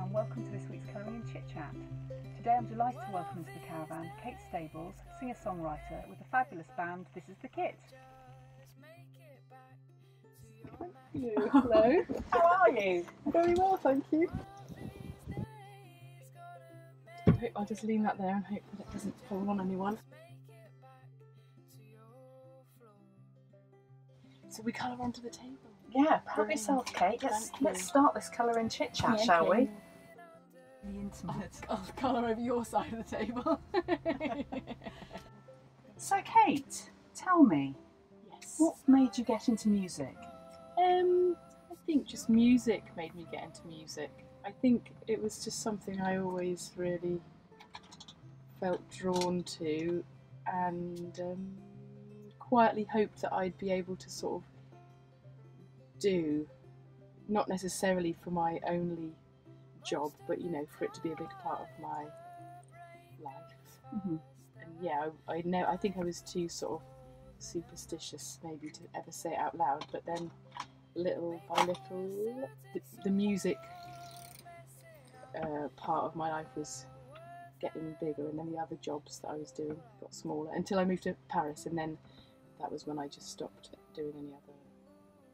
and welcome to this week's Colour-in Chit Chat. Today I'm delighted to welcome into the Caravan Kate Stables, singer-songwriter with the fabulous band This Is the Kit. Thank you. Hello. How are you? Very well, thank you. I'll just lean that there and hope that it doesn't fall on anyone. So we colour onto the table. Yeah, help yourself, Kate. Let's start this Colour-in Chit Chat, Yeah, shall okay. we? The intimate. I'll colour over your side of the table. So, Kate, tell me, Yes. what made you get into music? I think just music made me get into music. I think it was just something I always really felt drawn to, and quietly hoped that I'd be able to sort of do, not necessarily for my only job, but you know, for it to be a big part of my life. Mm-hmm. And yeah, I think I was too sort of superstitious maybe to ever say it out loud, but then little by little the music part of my life was getting bigger, and then the other jobs that I was doing got smaller until I moved to Paris, and then that was when I just stopped doing any other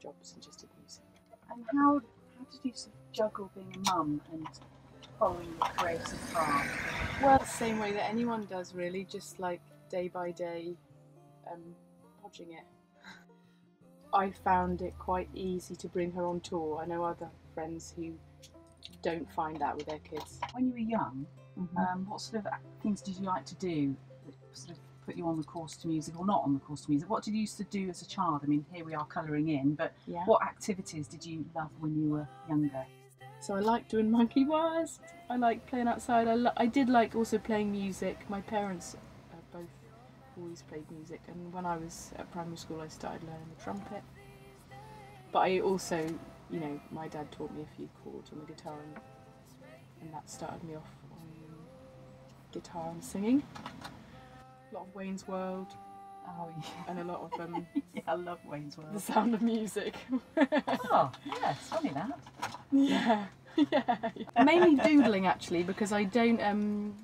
jobs and just did music. And how did you sort of juggle being a mum and following your creative path? Well, the same way that anyone does, really, just like day by day, podging it. I found it quite easy to bring her on tour. I know other friends who don't find that with their kids. When you were young, what sort of things did you like to do that sort of put you on the course to music, or not on the course to music? What did you used to do as a child? I mean, here we are colouring in, but Yeah. what activities did you love when you were younger? So I liked doing monkey bars. I liked playing outside. I did like also playing music. My parents both always played music, and when I was at primary school I started learning the trumpet. But I also, you know, my dad taught me a few chords on the guitar, and that started me off on guitar and singing. A lot of Wayne's World. Oh, yeah. And a lot of Yeah, I love Wayne's World. The Sound of Music. Oh, yeah, it's funny that. Yeah, yeah. Mainly doodling actually, because I don't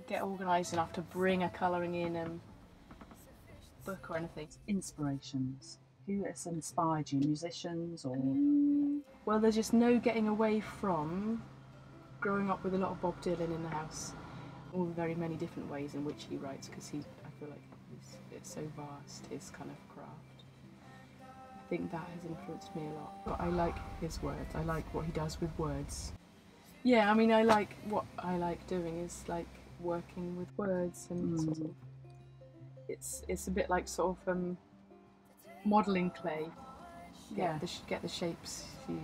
get organised enough to bring a colouring in book or anything. Inspirations. Who has inspired you? Musicians or? Well, there's just no getting away from growing up with a lot of Bob Dylan in the house. All the very many different ways in which he writes, because I feel like it's so vast, his kind of craft. I think that has influenced me a lot. But I like his words, I like what he does with words. Yeah, I mean, what I like doing is like working with words, and sort of, it's a bit like sort of modelling clay. Get the shapes you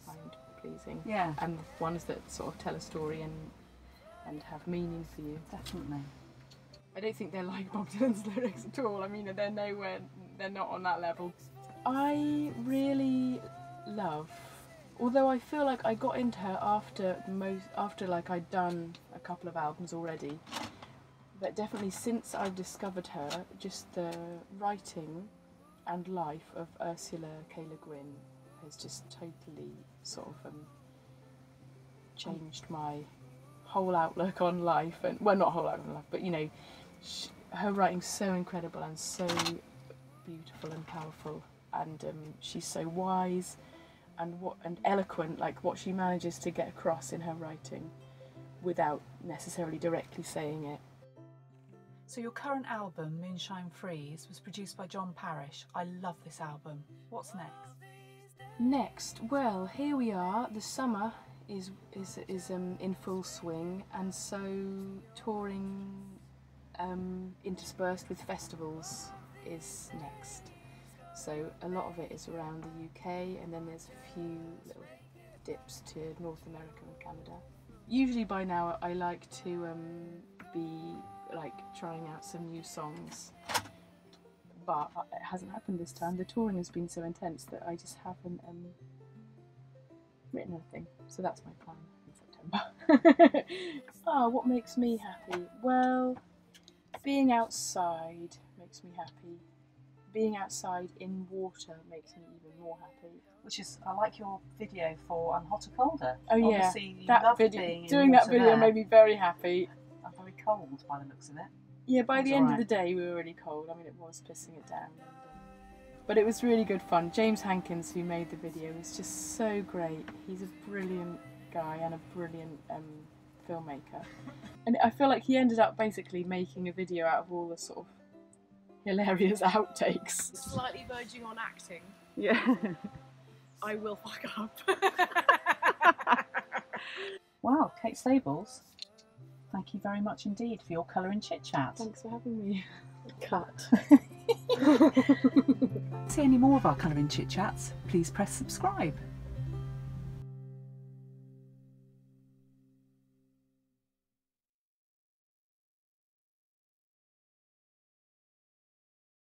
find pleasing. Yeah. And the ones that sort of tell a story and have meaning for you. Definitely. I don't think they're like Bob Dylan's lyrics at all. I mean, they're nowhere, they're not on that level. I really love, although I feel like I got into her after like I'd done a couple of albums already, but definitely since I've discovered her, just the writing and life of Ursula K. Le Guin has just totally sort of changed my whole outlook on life, and well, not whole outlook on life, but you know, her writing's so incredible and so beautiful and powerful, and she's so wise and eloquent, like what she manages to get across in her writing without necessarily directly saying it. So your current album, Moonshine Freeze, was produced by John Parrish. I love this album. What's next? Next, well, here we are. The summer is in full swing, and so touring interspersed with festivals is next. So a lot of it is around the UK, and then there's a few little dips to North America and Canada. Usually by now I like to be like trying out some new songs, but it hasn't happened this time. The touring has been so intense that I just haven't written anything, so that's my plan in September. What makes me happy? Well, being outside makes me happy. being outside in water makes me even more happy. Which is, I like your video for Hot or Colder. Oh yeah, obviously you that love video, being in doing that water video there. made me very happy. I'm very cold by the looks of it. Yeah, by the It's end alright. of the day we were really cold. I mean, it was pissing it down. But it was really good fun. James Hankins, who made the video, is just so great. He's a brilliant guy and a brilliant filmmaker. And I feel like he ended up basically making a video out of all the sort of hilarious outtakes. Slightly verging on acting. Yeah. I will fuck up. Wow, Kate Stables, thank you very much indeed for your Colour-in Chit Chat. Thanks for having me. Cut. To see any more of our Colour-in Chit Chats, please press subscribe.